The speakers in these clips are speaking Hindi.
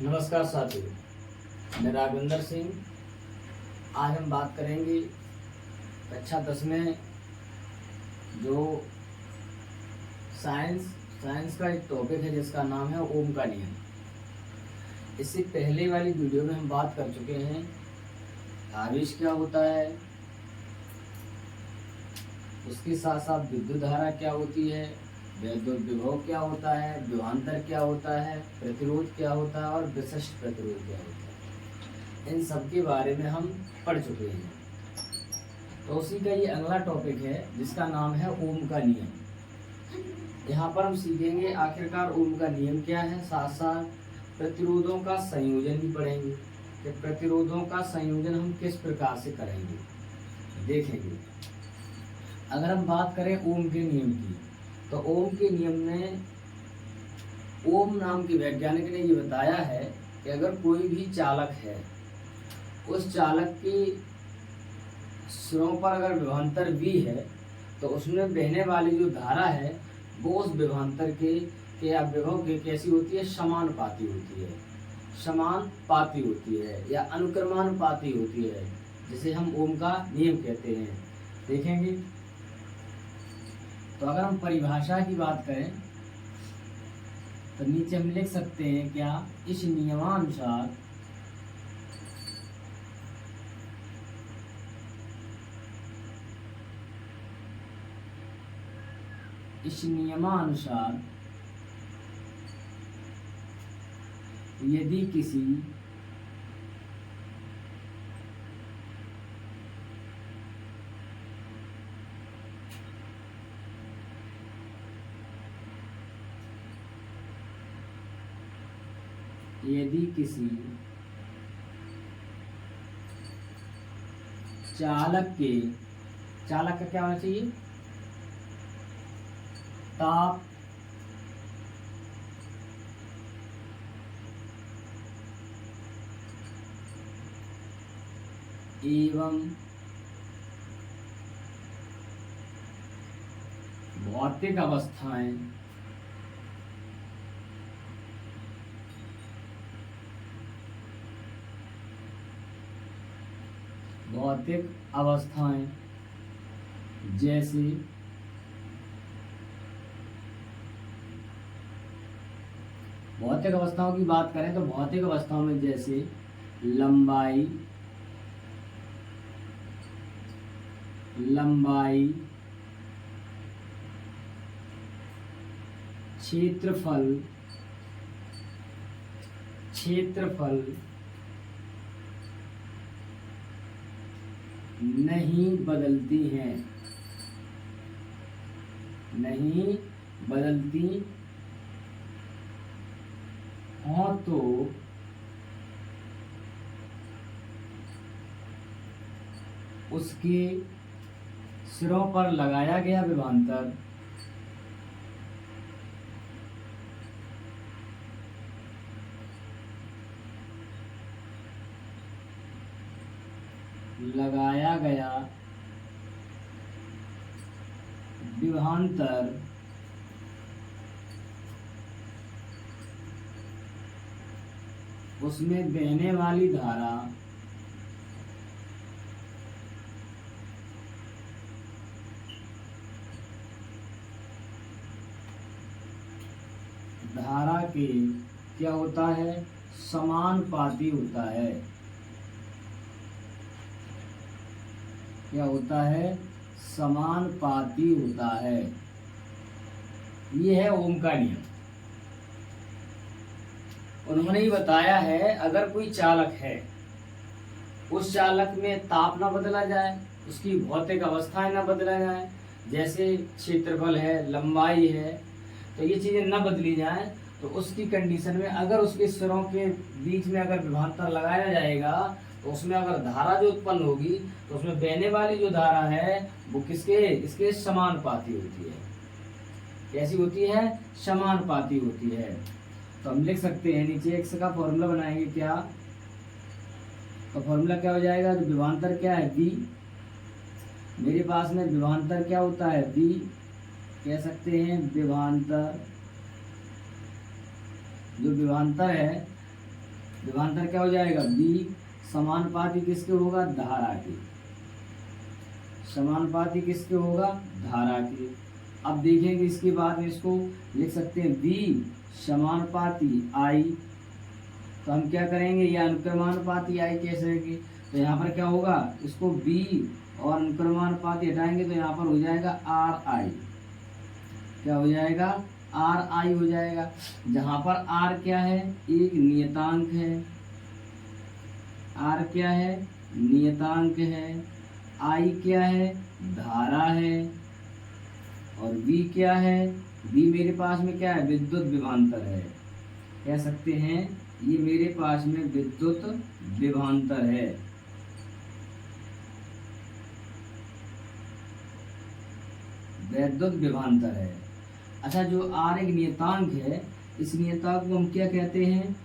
नमस्कार साथियों, मैं राघवेंद्र सिंह। आज हम बात करेंगे कक्षा 10 में जो साइंस का एक टॉपिक है जिसका नाम है ओम का नियम। इससे पहले वाली वीडियो में हम बात कर चुके हैं आवेश क्या होता है, उसके साथ साथ विद्युत धारा क्या होती है, वैद्युत विभव क्या होता है, विभवांतर क्या होता है, प्रतिरोध क्या होता है और विशिष्ट प्रतिरोध क्या होता है। इन सब के बारे में हम पढ़ चुके हैं। तो उसी का ये अगला टॉपिक है जिसका नाम है ओम का नियम। यहाँ पर हम सीखेंगे आखिरकार ओम का नियम क्या है, साथ साथ प्रतिरोधों का संयोजन भी पढ़ेंगे कि प्रतिरोधों का संयोजन हम किस प्रकार से करेंगे देखेंगे। अगर हम बात करें ओम के नियम की, तो ओम के नियम में ओम नाम के वैज्ञानिक ने ये बताया है कि अगर कोई भी चालक है, उस चालक के सिरों पर अगर विभवांतर V है तो उसमें बहने वाली जो धारा है वो उस विभवांतर के या विभव के कैसी होती है, समानुपाती होती है, समानुपाती होती है या अनुक्रमानुपाती होती है, जिसे हम ओम का नियम कहते हैं। देखेंगे तो अगर हम परिभाषा की बात करें तो नीचे हम लिख सकते हैं क्या, इस नियमानुसार यदि किसी चालक का क्या होना चाहिए, ताप एवं भौतिक अवस्थाएं जैसे भौतिक अवस्थाओं की बात करें तो भौतिक अवस्थाओं में जैसे लंबाई, क्षेत्रफल नहीं बदलती हो तो उसके सिरों पर लगाया गया विभवांतर उसमें बहने वाली धारा के क्या होता है, समानुपाती होता है। क्या होता है, समानुपाती होता है। ये है ओम का नियम। उन्होंने ही बताया है अगर कोई चालक है, उस चालक में ताप ना बदला जाए, उसकी भौतिक अवस्थाएं ना बदला जाए, जैसे क्षेत्रफल है, लंबाई है, तो ये चीजें न बदली जाए, तो उसकी कंडीशन में अगर उसके सिरों के बीच में अगर विभवांतर लगाया जाएगा तो उसमें अगर धारा जो उत्पन्न होगी तो उसमें बहने वाली जो धारा है वो इसके समानुपाती होती है। कैसी होती है, समानुपाती होती है। तो हम लिख सकते हैं नीचे एक्स का फॉर्मूला बनाएंगे क्या, तो फॉर्मूला क्या हो जाएगा, जो विभवांतर क्या है V, मेरे पास में विभवांतर क्या होता है V, कह सकते हैं विभवांतर, जो विभवांतर है विभवांतर क्या हो जाएगा, बी समानुपाती किसके होगा, धारा के, समानुपाती किसके होगा, धारा के। अब देखेंगे इसके बाद में इसको लिख सकते हैं बी समानुपाती आई, तो हम क्या करेंगे, या अनुक्रमानुपाती आई कैसे होगी, तो यहाँ पर क्या होगा, इसको बी और अनुक्रमानुपाती हटाएंगे तो यहाँ पर हो जाएगा आर आई, क्या हो जाएगा, आर आई हो जाएगा। जहाँ पर आर क्या है, एक नियतांक है, आर क्या है, नियतांक है, आई क्या है, धारा है, और वी क्या है, वी मेरे पास में क्या है, विद्युत विभवांतर है, कह सकते हैं ये मेरे पास में विद्युत विभवांतर है। विद्युत विभवांतर है। अच्छा, जो आर एक नियतांक है, इस नियतांक को हम क्या कहते हैं,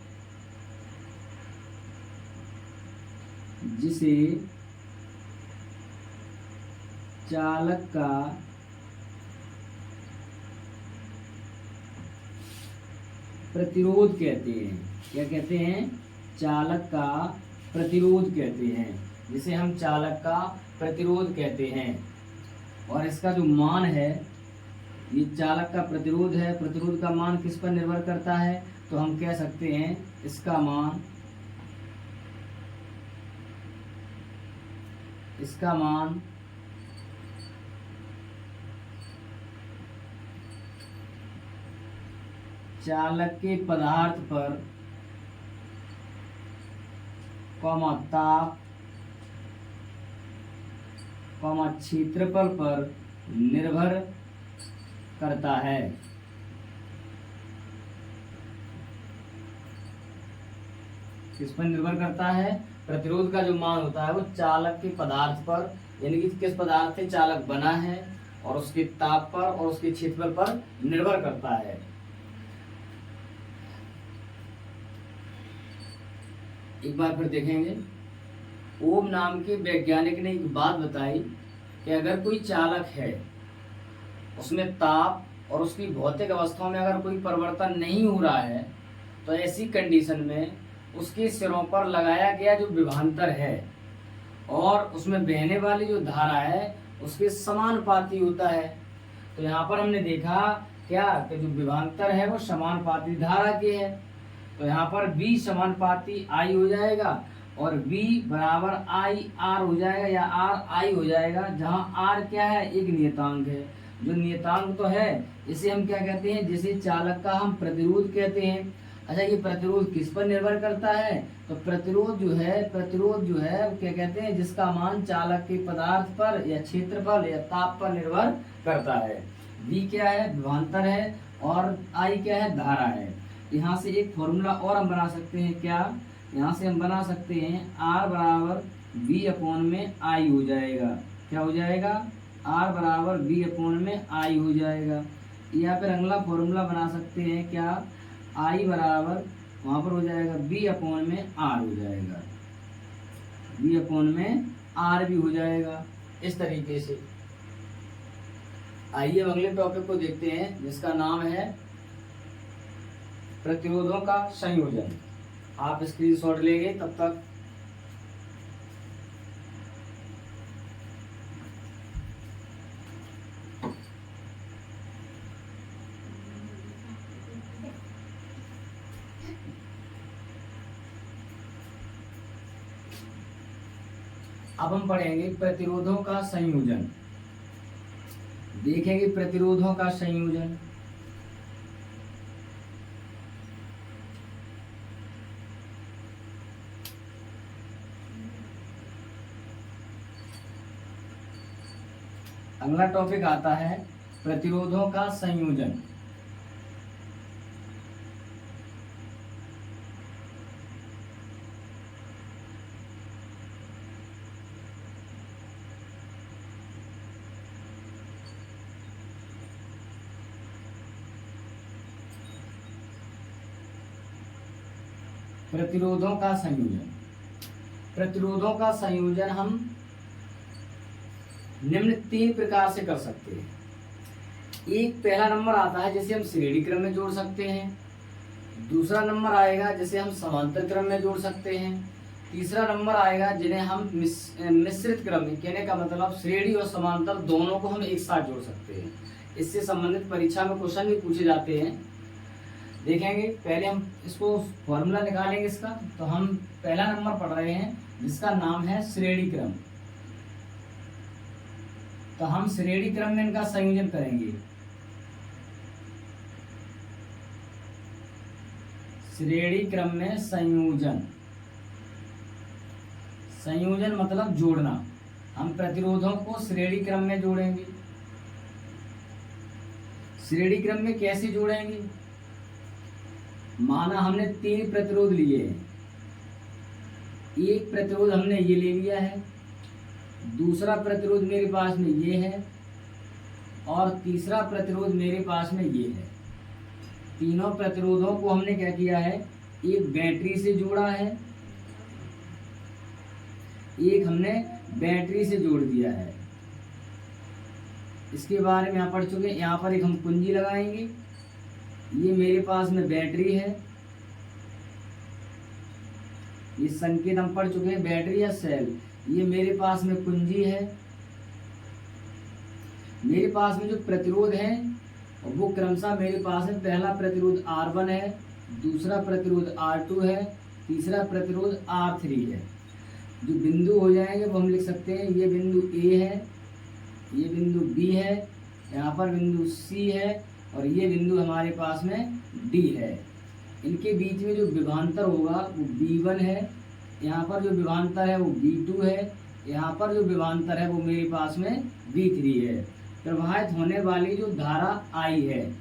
जिसे चालक का प्रतिरोध कहते हैं। क्या कहते हैं, चालक का प्रतिरोध कहते हैं, जिसे हम चालक का प्रतिरोध कहते हैं। और इसका जो मान है, ये चालक का प्रतिरोध है, प्रतिरोध का मान किस पर निर्भर करता है, तो हम कह सकते हैं इसका मान चालक के पदार्थ पर, ताप, क्षेत्रफल पर निर्भर करता है। किस पर निर्भर करता है, प्रतिरोध का जो मान होता है वो चालक के पदार्थ पर, यानी कि किस पदार्थ से चालक बना है, और उसके ताप पर और उसके क्षेत्रफल पर निर्भर करता है। एक बार फिर देखेंगे, ओम नाम के वैज्ञानिक ने एक बात बताई कि अगर कोई चालक है, उसमें ताप और उसकी भौतिक अवस्थाओं में अगर कोई परिवर्तन नहीं हो रहा है, तो ऐसी कंडीशन में उसके सिरों पर लगाया गया जो विभवांतर है और उसमें बहने वाली जो धारा है उसके समानुपाती होता है। तो यहाँ पर हमने देखा क्या कि जो विभवांतर है वो समानुपाती धारा की है, तो यहाँ पर V समानुपाती I हो जाएगा और V बराबर आई आर हो जाएगा, या आर आई हो जाएगा, जहाँ आर क्या है, एक नियतांक है। जो नियतांक तो है इसे हम क्या कहते हैं, जिसे चालक का हम प्रतिरोध कहते हैं। अच्छा, ये प्रतिरोध किस पर निर्भर करता है, तो प्रतिरोध जो है क्या कहते हैं, जिसका मान चालक के पदार्थ पर या क्षेत्रफल या ताप पर निर्भर करता है। V क्या है, विभवांतर है, और I क्या है, धारा है। यहाँ से एक फॉर्मूला और हम बना सकते हैं, क्या, यहाँ से हम बना सकते हैं R बराबर V अपॉन में I हो जाएगा। क्या हो जाएगा, R बराबर V अपॉन में I हो जाएगा। या फिर अगला फॉर्मूला बना सकते हैं, क्या, I बराबर वहाँ पर हो जाएगा V अपॉन में R हो जाएगा, V अपॉन में R भी हो जाएगा। इस तरीके से आइए अब अगले टॉपिक को देखते हैं, जिसका नाम है प्रतिरोधों का संयोजन। आप स्क्रीनशॉट लेंगे तब तक। अब हम पढ़ेंगे प्रतिरोधों का संयोजन। देखेंगे प्रतिरोधों का संयोजन। अगला टॉपिक आता है प्रतिरोधों का संयोजन। प्रतिरोधों का संयोजन, प्रतिरोधों का संयोजन हम निम्न 3 प्रकार से कर सकते हैं। एक पहला नंबर आता है जिसे हम श्रेणी क्रम में जोड़ सकते हैं, दूसरा नंबर आएगा जिसे हम समांतर क्रम में जोड़ सकते हैं। तीसरा नंबर आएगा जिन्हें हम मिश्रित क्रम में, कहने का मतलब श्रेणी और समांतर दोनों को हम एक साथ जोड़ सकते हैं। इससे संबंधित परीक्षा में क्वेश्चन भी पूछे जाते हैं, देखेंगे। पहले हम इसको फॉर्मूला निकालेंगे इसका। तो हम पहला नंबर पढ़ रहे हैं जिसका नाम है श्रेणी क्रम। तो हम श्रेणी क्रम में इनका संयोजन करेंगे। श्रेणी क्रम में संयोजन, संयोजन मतलब जोड़ना। हम प्रतिरोधों को श्रेणी क्रम में जोड़ेंगे। श्रेणी क्रम में कैसे जोड़ेंगे? माना हमने 3 प्रतिरोध लिए हैं। एक प्रतिरोध हमने ये ले लिया है, दूसरा प्रतिरोध मेरे पास में ये है, और तीसरा प्रतिरोध मेरे पास में ये है। तीनों प्रतिरोधों को हमने क्या किया है? एक बैटरी से जोड़ा है, एक हमने बैटरी से जोड़ दिया है। इसके बारे में यहाँ पढ़ चुके हैं। यहाँ पर एक हम कुंजी लगाएंगे। ये मेरे पास में बैटरी है, ये संकेत हम पढ़ चुके हैं, बैटरी या सेल। ये मेरे पास में कुंजी है। मेरे पास में जो प्रतिरोध है वो क्रमशः मेरे पास में पहला प्रतिरोध R1 है, दूसरा प्रतिरोध R2 है, तीसरा प्रतिरोध R3 है। जो बिंदु हो जाएंगे वो हम लिख सकते हैं। ये बिंदु A है, ये बिंदु B है, यहाँ पर बिंदु C है, और ये बिंदु हमारे पास में D है। इनके बीच में जो विभवांतर होगा वो V1 है, यहाँ पर जो विभवांतर है वो V2 है, यहाँ पर जो विभवांतर है वो मेरे पास में V3 है। प्रवाहित होने वाली जो धारा I है,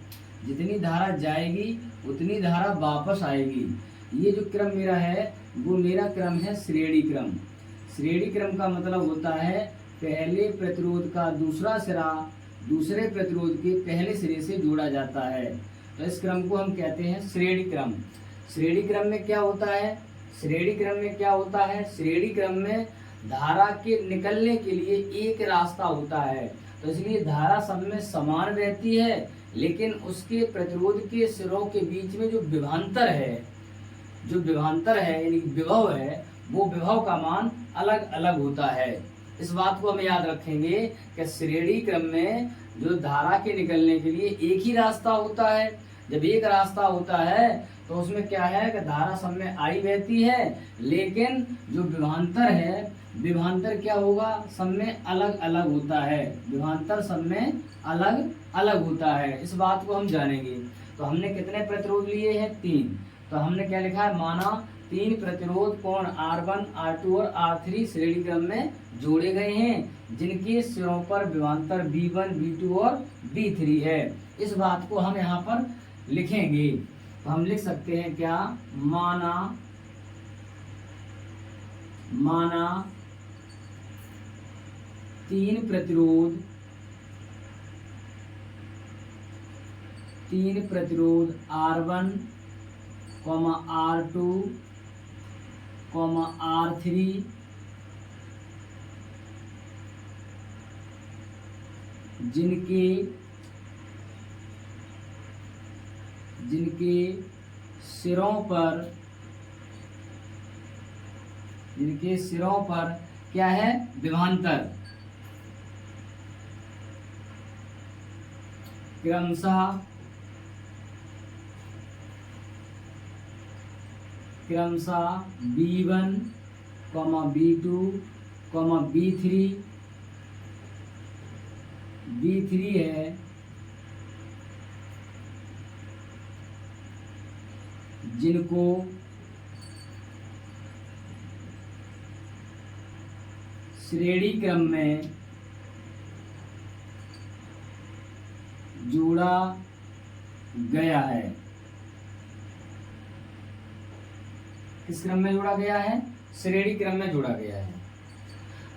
जितनी धारा जाएगी उतनी धारा वापस आएगी। ये जो क्रम मेरा है वो मेरा क्रम है श्रेणी क्रम। श्रेणी क्रम का मतलब होता है पहले प्रतिरोध का दूसरा सिरा दूसरे प्रतिरोध के पहले सिरे से जोड़ा जाता है। तो इस क्रम को हम कहते हैं श्रेणी क्रम। श्रेणी क्रम में क्या होता है? श्रेणी क्रम में क्या होता है? श्रेणी क्रम में धारा के निकलने के लिए एक रास्ता होता है। तो इसलिए धारा सब में समान रहती है, लेकिन उसके प्रतिरोध के सिरों के बीच में जो विभवांतर है यानी विभव है, वो विभव का मान अलग अलग होता है। इस बात को हम याद रखेंगे कि श्रेणी क्रम में जो धारा के निकलने के लिए एक ही रास्ता होता है। जब एक रास्ता होता है तो उसमें क्या है कि धारा सब में आई बहती है, लेकिन जो विभवांतर है, विभवांतर क्या होगा? सब में अलग अलग होता है। विभवांतर सब में अलग अलग होता है। इस बात को हम जानेंगे। तो हमने कितने प्रतिरोध लिए हैं? 3। तो हमने क्या लिखा है? माना 3 प्रतिरोध कौन? R1, R2 और R3 श्रेणी क्रम में जोड़े गए हैं, जिनके सिरों पर विभवांतर V1, V2 और V3 है। इस बात को हम यहाँ पर लिखेंगे। तो हम लिख सकते हैं क्या? माना 3 प्रतिरोध R1, R2, R3 जिनके सिरों पर क्या है? विभवांतर क्रमशः B1, B2, B3 है, जिनको श्रेणी क्रम में जोड़ा गया है। किस क्रम में जोड़ा गया है? श्रेणी क्रम में जोड़ा गया है।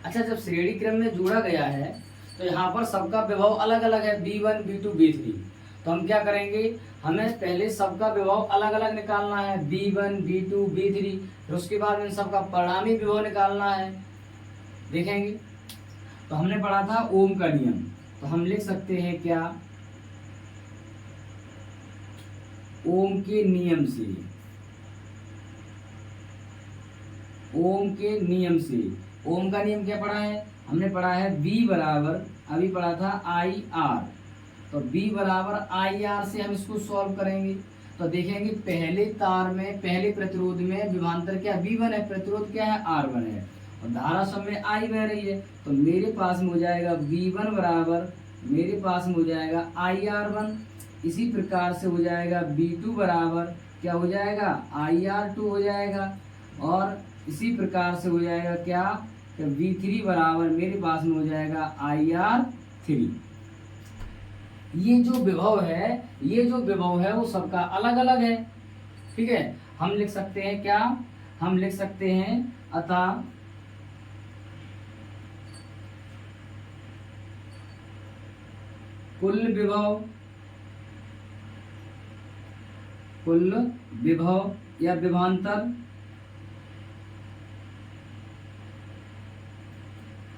अच्छा, जब श्रेणी क्रम में जोड़ा गया है तो यहाँ पर सबका विभव अलग अलग है, B1, B2, B3। तो हम क्या करेंगे? हमें पहले सबका विभव अलग अलग निकालना है, B1, B2, B3। फिर उसके बाद इन सबका परिणामी विभव निकालना है। देखेंगे तो हमने पढ़ा था ओम का नियम। तो हम लिख सकते हैं क्या? ओम के नियम से, ओम के नियम से। ओम का नियम क्या पढ़ा है हमने? पढ़ा है V बराबर, अभी पढ़ा था IR, तो V बराबर IR से हम इसको सॉल्व करेंगे। तो देखेंगे पहले तार में, पहले प्रतिरोध में विभवांतर क्या V1 है, प्रतिरोध क्या है R1 है, और धारा सब में I बह रही है। तो मेरे पास में हो जाएगा V1 बराबर, मेरे पास में हो जाएगा IR1। इसी प्रकार से हो जाएगा V2 बराबर क्या हो जाएगा, IR2 हो जाएगा। और इसी प्रकार से हो जाएगा क्या, कि V3 बराबर मेरे पास में हो जाएगा IR3। ये जो विभव है, ये जो विभव है वो सबका अलग अलग है। ठीक है, हम लिख सकते हैं क्या, हम लिख सकते हैं अतः कुल विभव, कुल विभव या विभवांतर,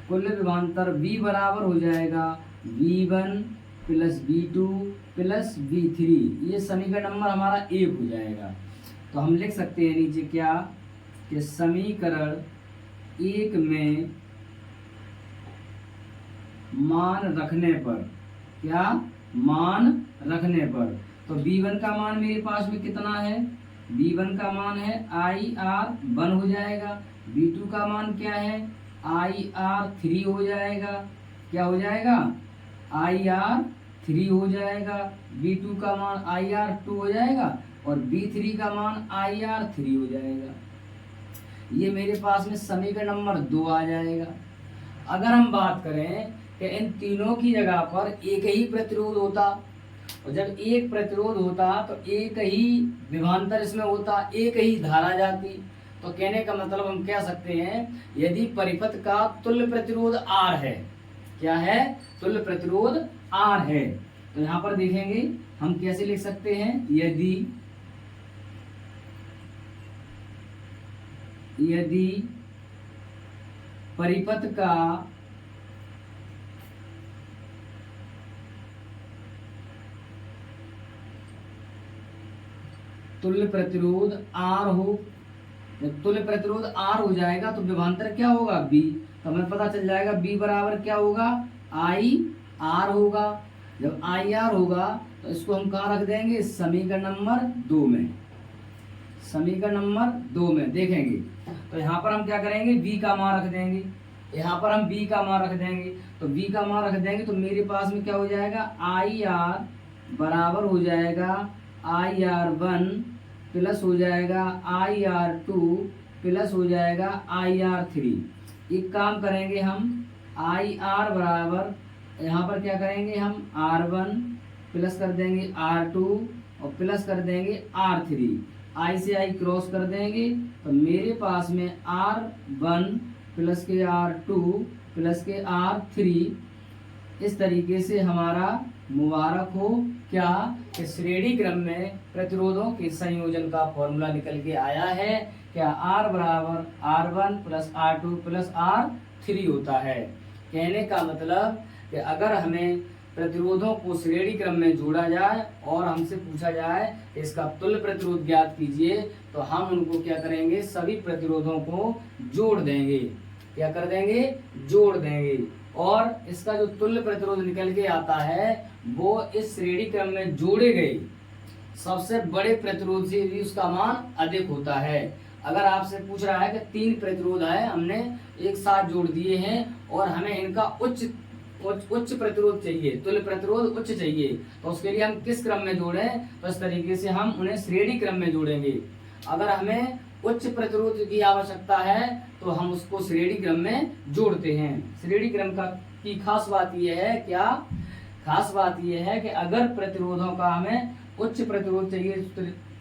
कुल विभवांतर V बराबर हो जाएगा V1 plus V2 plus V3। ये समीकरण नंबर हमारा 1 हो जाएगा। तो हम लिख सकते हैं नीचे क्या, कि समीकरण 1 में मान रखने पर, क्या मान रखने पर, तो V1 का मान मेरे पास में कितना है, V1 का मान है IR1 हो जाएगा। V2 का मान क्या है, IR3 हो जाएगा। क्या हो जाएगा, IR3 हो जाएगा। V2 का मान IR2 हो जाएगा और V3 का मान IR3 हो जाएगा। ये मेरे पास में समीकरण नंबर 2 आ जाएगा। अगर हम बात करें कि इन तीनों की जगह पर एक ही प्रतिरोध होता, और जब एक प्रतिरोध होता तो एक ही विभवांतर इसमें होता, एक ही धारा जाती। तो कहने का मतलब हम कह सकते हैं, यदि परिपथ का तुल्य प्रतिरोध R है, क्या है, तुल्य प्रतिरोध R है, तो यहाँ पर देखेंगे हम कैसे लिख सकते हैं, यदि परिपथ का तुल्य प्रतिरोध R हो, जब तुल्य प्रतिरोध R हो जाएगा तो विभवांतर क्या होगा, B। तो हमें पता चल जाएगा B बराबर क्या होगा, IR होगा। जब IR होगा तो इसको हम कहाँ रख देंगे, समीकरण नंबर 2 में, समीकरण नंबर 2 में देखेंगे। तो यहाँ पर हम क्या करेंगे, V का मान रख देंगे, यहाँ पर हम V का मान रख देंगे। तो V का मान रख देंगे तो मेरे पास में क्या हो जाएगा, IR बराबर हो जाएगा IR1 प्लस हो जाएगा IR2 प्लस हो जाएगा IR3। एक काम करेंगे हम, IR बराबर यहाँ पर क्या करेंगे हम, R1 प्लस कर देंगे R2 और प्लस कर देंगे R3। I से I क्रॉस कर देंगे तो मेरे पास में R1 प्लस के R2 प्लस के R3। इस तरीके से हमारा मुबारक हो क्या, कि श्रेणी क्रम में प्रतिरोधों के संयोजन का फॉर्मूला निकल के आया है। क्या, R बराबर R1 plus R2 plus R3 होता है। कहने का मतलब कि अगर हमें प्रतिरोधों को श्रेणी क्रम में जोड़ा जाए और हमसे पूछा जाए कि इसका तुल्य प्रतिरोध ज्ञात कीजिए, तो हम उनको क्या करेंगे, सभी प्रतिरोधों को जोड़ देंगे। क्या कर देंगे, जोड़ देंगे, और इसका जो तुल्य प्रतिरोध निकल के आता है वो इस श्रेणी क्रम में जोड़े गए सबसे बड़े प्रतिरोध से भी उसका मान अधिक होता है। अगर आपसे पूछ रहा है कि 3 प्रतिरोध है, हमने एक साथ जोड़ दिए हैं और हमें इनका उच्च प्रतिरोध चाहिए, तुल्य प्रतिरोध उच्च चाहिए, तो उसके लिए हम किस क्रम में जोड़ें, तो इस तरीके से हम उन्हें श्रेणी क्रम में जोड़ेंगे। अगर हमें उच्च प्रतिरोध की आवश्यकता है तो हम उसको श्रेणी क्रम में जोड़ते हैं। श्रेणी क्रम की खास बात यह है, क्या खास बात यह है कि अगर प्रतिरोधों का हमें उच्च प्रतिरोध चाहिए,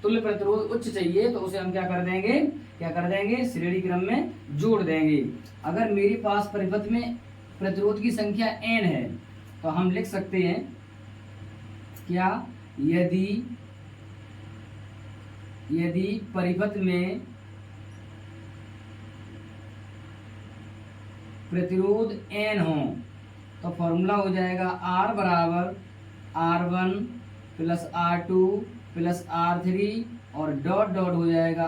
तुल्य प्रतिरोध उच्च चाहिए, तो उसे हम क्या कर देंगे, श्रेणी क्रम में जोड़ देंगे। अगर मेरे पास परिपथ में प्रतिरोध की संख्या n है तो हम लिख सकते हैं क्या, यदि परिपथ में प्रतिरोध n हो तो फॉर्मूला हो जाएगा R बराबर R1 plus R2 plus R3 और डॉट डॉट हो जाएगा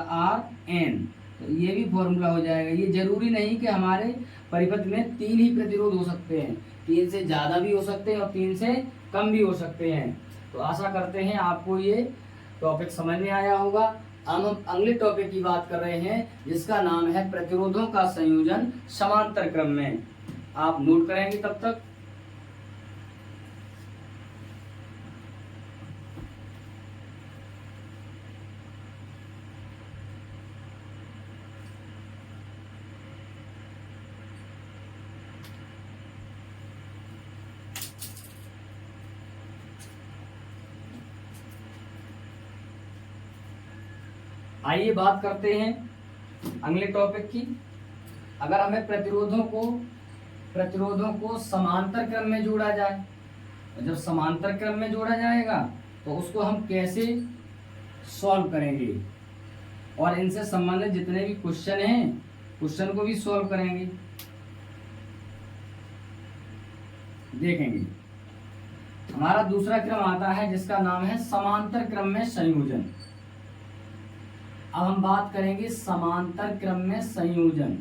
Rn। तो ये भी फॉर्मूला हो जाएगा। ये जरूरी नहीं कि हमारे परिपथ में 3 ही प्रतिरोध हो सकते हैं, 3 से ज़्यादा भी हो सकते हैं और 3 से कम भी हो सकते हैं। तो आशा करते हैं आपको ये टॉपिक समझ में आया होगा। अब हम अगले टॉपिक की बात कर रहे हैं जिसका नाम है प्रतिरोधों का संयोजन समांतर क्रम में। आप नोट करेंगे तब तक। आइए बात करते हैं अगले टॉपिक की। अगर हमें प्रतिरोधों को समांतर क्रम में जोड़ा जाए, जब समांतर क्रम में जोड़ा जाएगा तो उसको हम कैसे सॉल्व करेंगे और इनसे संबंधित जितने भी क्वेश्चन हैं क्वेश्चन को भी सॉल्व करेंगे, देखेंगे। हमारा दूसरा क्रम आता है जिसका नाम है समांतर क्रम में संयोजन। अब हम बात करेंगे समांतर क्रम में संयोजन।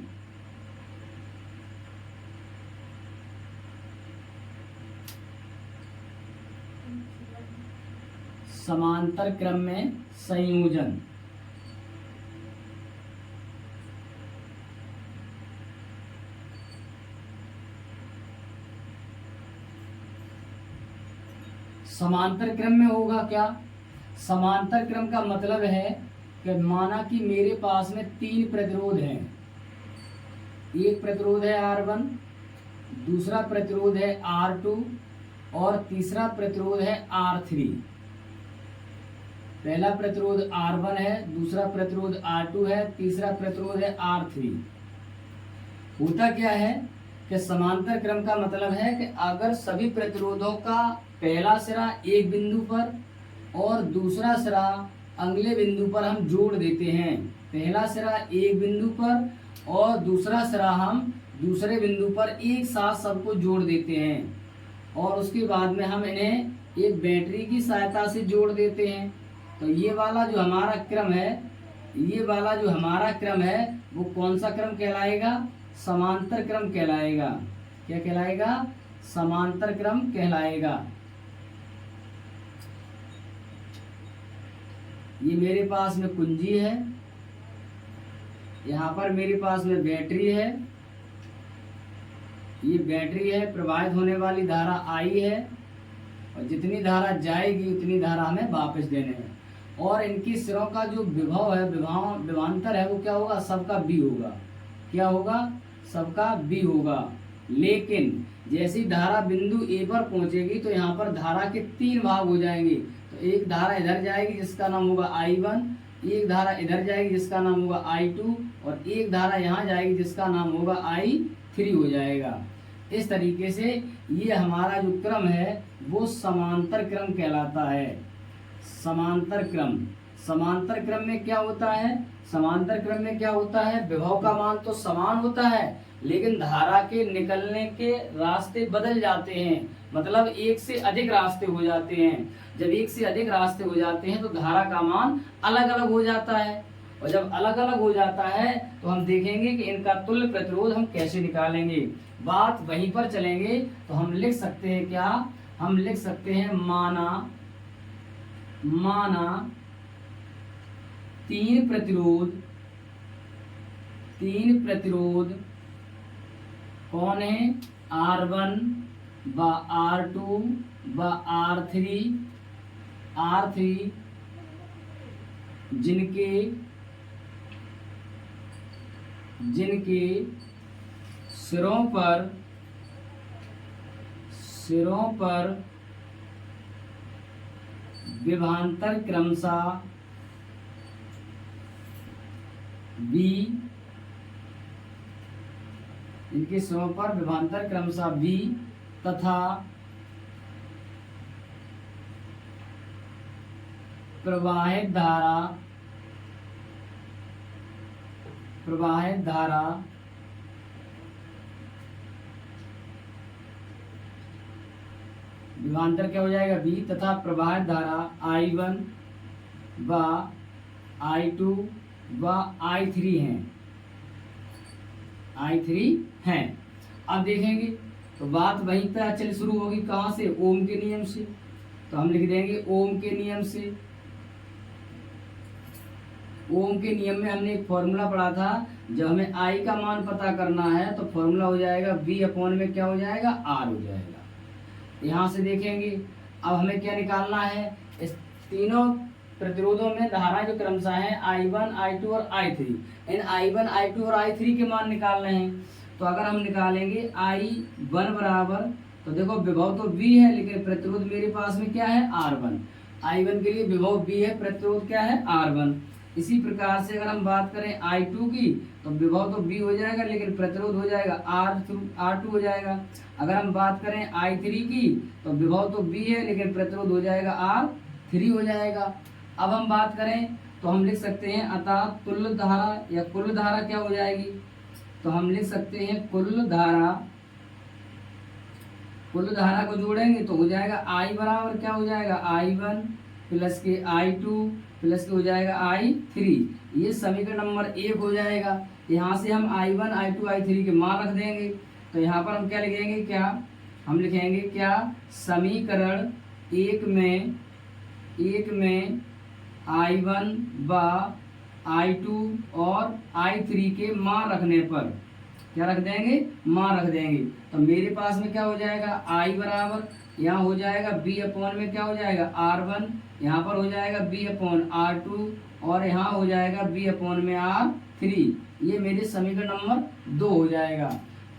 समांतर क्रम में संयोजन समांतर क्रम में होगा क्या? समांतर क्रम का मतलब है कि माना कि मेरे पास में 3 प्रतिरोध हैं। एक प्रतिरोध है R1, दूसरा प्रतिरोध है R2 और तीसरा प्रतिरोध है R3। पहला प्रतिरोध R1 है, दूसरा प्रतिरोध R2 है, तीसरा प्रतिरोध है R3। होता क्या है कि समांतर क्रम का मतलब है कि अगर सभी प्रतिरोधों का पहला सिरा एक बिंदु पर और दूसरा सिरा अगले बिंदु पर हम जोड़ देते हैं, पहला सिरा एक बिंदु पर और दूसरा सिरा हम दूसरे बिंदु पर एक साथ सबको जोड़ देते हैं और उसके बाद में हम इन्हें एक बैटरी की सहायता से जोड़ देते हैं। तो ये वाला जो हमारा क्रम है वो कौन सा क्रम कहलाएगा? समांतर क्रम कहलाएगा। क्या कहलाएगा? समांतर क्रम कहलाएगा। ये मेरे पास में कुंजी है, यहाँ पर मेरे पास में बैटरी है, ये बैटरी है, प्रवाहित होने वाली धारा I है और जितनी धारा जाएगी उतनी धारा हमें वापस देने हैं। और इनकी सिरों का जो विभव है, विभवांतर है, वो क्या होगा? सबका B होगा। क्या होगा? सबका B होगा। लेकिन जैसी धारा बिंदु A पर पहुंचेगी तो यहाँ पर धारा के 3 भाग हो जाएंगे। तो एक धारा इधर जाएगी जिसका नाम होगा I1, एक धारा इधर जाएगी जिसका नाम होगा I2 और एक धारा यहाँ जाएगी जिसका नाम होगा I3 हो जाएगा। इस तरीके से ये हमारा जो क्रम है वो समांतर क्रम कहलाता है। समांतर क्रम में क्या होता है? समांतर क्रम में क्या होता है? विभव का मान तो समान होता है लेकिन धारा के निकलने के रास्ते बदल जाते हैं, मतलब एक से अधिक रास्ते हो जाते हैं। जब एक से अधिक रास्ते हो जाते हैं तो धारा का मान अलग अलग हो जाता है और जब अलग अलग हो जाता है तो हम देखेंगे कि इनका तुल्य प्रतिरोध हम कैसे निकालेंगे। बात वहीं पर चलेंगे तो हम लिख सकते हैं क्या? हम लिख सकते हैं माना 3 प्रतिरोध कौन है? R1 व R2 व R3 जिनके सिरों पर विभवांतर क्रमशः B, इनके सिरों पर विभवांतर क्रमशः B तथा प्रवाहित धारा विभवांतर क्या हो जाएगा? B तथा प्रवाहित धारा I1 व I2 व I3 हैं, I3 हैं। अब देखेंगे तो बात वहीं पर चल शुरू होगी, कहाँ से? ओम के नियम से। तो हम लिख देंगे ओम के नियम से। ओम के नियम में हमने एक फॉर्मूला पढ़ा था, जब हमें I का मान पता करना है तो फॉर्मूला हो जाएगा V अपॉन में क्या हो जाएगा? R हो जाएगा। यहाँ से देखेंगे अब हमें क्या निकालना है, इस तीनों प्रतिरोधों में धारा जो क्रमशः है I1, I2 और I3, इन I1, I2 और I3 के मान निकालने हैं। तो अगर हम निकालेंगे I1 बराबर, तो देखो विभव तो V है लेकिन प्रतिरोध मेरे पास में क्या है? R1। I1 के लिए विभव V है, प्रतिरोध क्या है? R1। इसी प्रकार से अगर हम बात करें I2 की, तो विभव तो V हो जाएगा लेकिन प्रतिरोध हो जाएगा R2 हो जाएगा। अगर हम बात करें I3 की, तो विभव तो V है लेकिन प्रतिरोध हो जाएगा R3 हो जाएगा। अब हम बात करें तो हम लिख सकते हैं अतः तुल्य धारा या कुल धारा क्या हो जाएगी? तो हम लिख सकते हैं कुल धारा को जोड़ेंगे तो हो जाएगा I बराबर क्या हो जाएगा? I1 प्लस के I2 प्लस के हो जाएगा I3। ये समीकरण नंबर 1 हो जाएगा। यहाँ से हम I1, I2, I3 के मान रख देंगे। तो यहाँ पर हम क्या लिखेंगे? क्या हम लिखेंगे? क्या समीकरण 1 में I1 व I2 और I3 के मान रखने पर क्या रख देंगे? मान रख देंगे। तो मेरे पास में क्या हो जाएगा? I बराबर यहाँ हो जाएगा B अपॉन में क्या हो जाएगा? R1, यहाँ पर हो जाएगा B अपॉन R2 और यहाँ हो जाएगा B अपॉन में R3। ये मेरे समीकरण नंबर 2 हो जाएगा।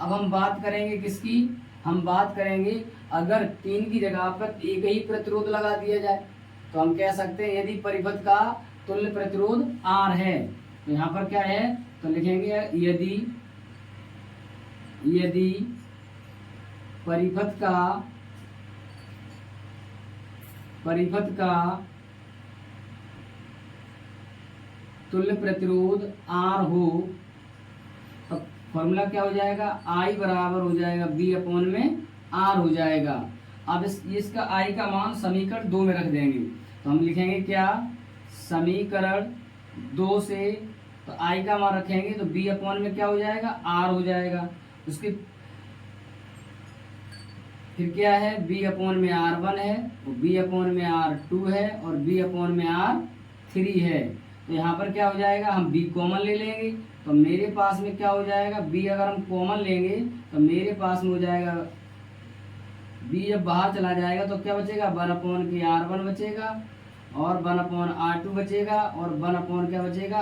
अब हम बात करेंगे किसकी? हम बात करेंगे अगर 3 की जगह पर एक ही प्रतिरोध लगा दिया जाए तो हम कह सकते हैं यदि परिपथ का तुल्य प्रतिरोध R है, तो यहाँ पर क्या है? तो लिखेंगे यदि परिपथ का तुल्य प्रतिरोध R हो तो फॉर्मूला क्या हो जाएगा? I बराबर हो जाएगा B अपॉन में R हो जाएगा। अब इसका I का मान समीकरण 2 में रख देंगे। तो हम लिखेंगे क्या? समीकरण 2 से तो I का मान रखेंगे तो B अपॉन में क्या हो जाएगा? R हो जाएगा। उसके फिर क्या है? B अपॉन में R1 है, B अपॉन में R2 है और B अपॉन में R3 है। तो यहाँ पर क्या हो जाएगा? हम B कॉमन ले लेंगे तो मेरे पास में क्या हो जाएगा? B अगर हम कॉमन लेंगे तो मेरे पास में हो जाएगा B जब बाहर चला जाएगा तो क्या बचेगा? 1 अपॉन के R1 बचेगा और 1 अपॉन R2 बचेगा और 1 अपॉन क्या बचेगा?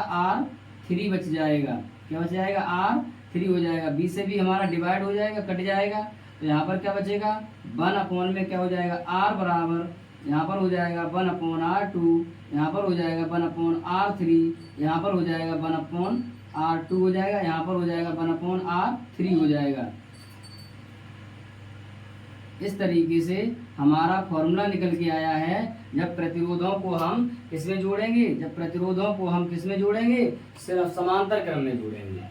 R3 बच जाएगा। क्या बच जाएगा? R3 हो जाएगा। B से भी हमारा डिवाइड हो जाएगा, कट जाएगा। तो यहाँ पर क्या बचेगा? 1 अपॉन में क्या हो जाएगा? R बराबर यहाँ पर हो जाएगा 1 अपॉन R2, यहाँ पर हो जाएगा 1 अपॉन R3, यहाँ पर हो जाएगा 1 अपॉन R2 हो जाएगा, यहाँ पर हो जाएगा 1 अपॉन R3 हो जाएगा। इस तरीके से हमारा फॉर्मूला निकल के आया है। जब प्रतिरोधों को हम किसमें जोड़ेंगे? जब प्रतिरोधों को हम किसमें जोड़ेंगे? सिर्फ समांतर क्रम में जोड़ेंगे,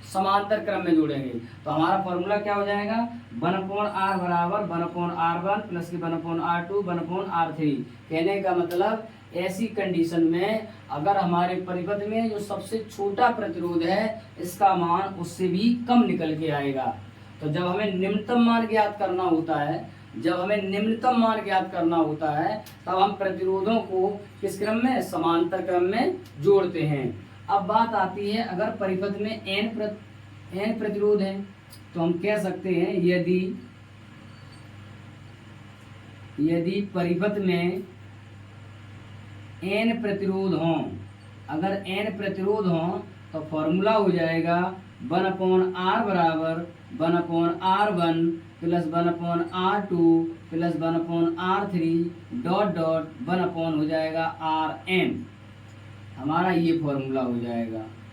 समांतर क्रम में जोड़ेंगे। तो हमारा फॉर्मूला क्या हो जाएगा? 1 अपॉन R बराबर 1 अपॉन R1 प्लस के 1 अपॉन R2 1 अपॉन R3। कहने का मतलब ऐसी कंडीशन में अगर हमारे परिपथ में जो सबसे छोटा प्रतिरोध है इसका मान उससे भी कम निकल के आएगा। तो जब हमें निम्नतम मान ज्ञात करना होता है, तब हम प्रतिरोधों को किस क्रम में? समांतर क्रम में जोड़ते हैं। अब बात आती है अगर परिपथ में n प्रतिरोध है तो हम कह सकते हैं यदि परिपथ में n प्रतिरोध हों, अगर n प्रतिरोध हों तो फॉर्मूला हो जाएगा 1 अपॉन R बराबर 1 upon R1 plus 1 upon R2 plus 1 upon R3 dot 1 upon हो जाएगा Rn। हमारा ये फॉर्मूला हो जाएगा।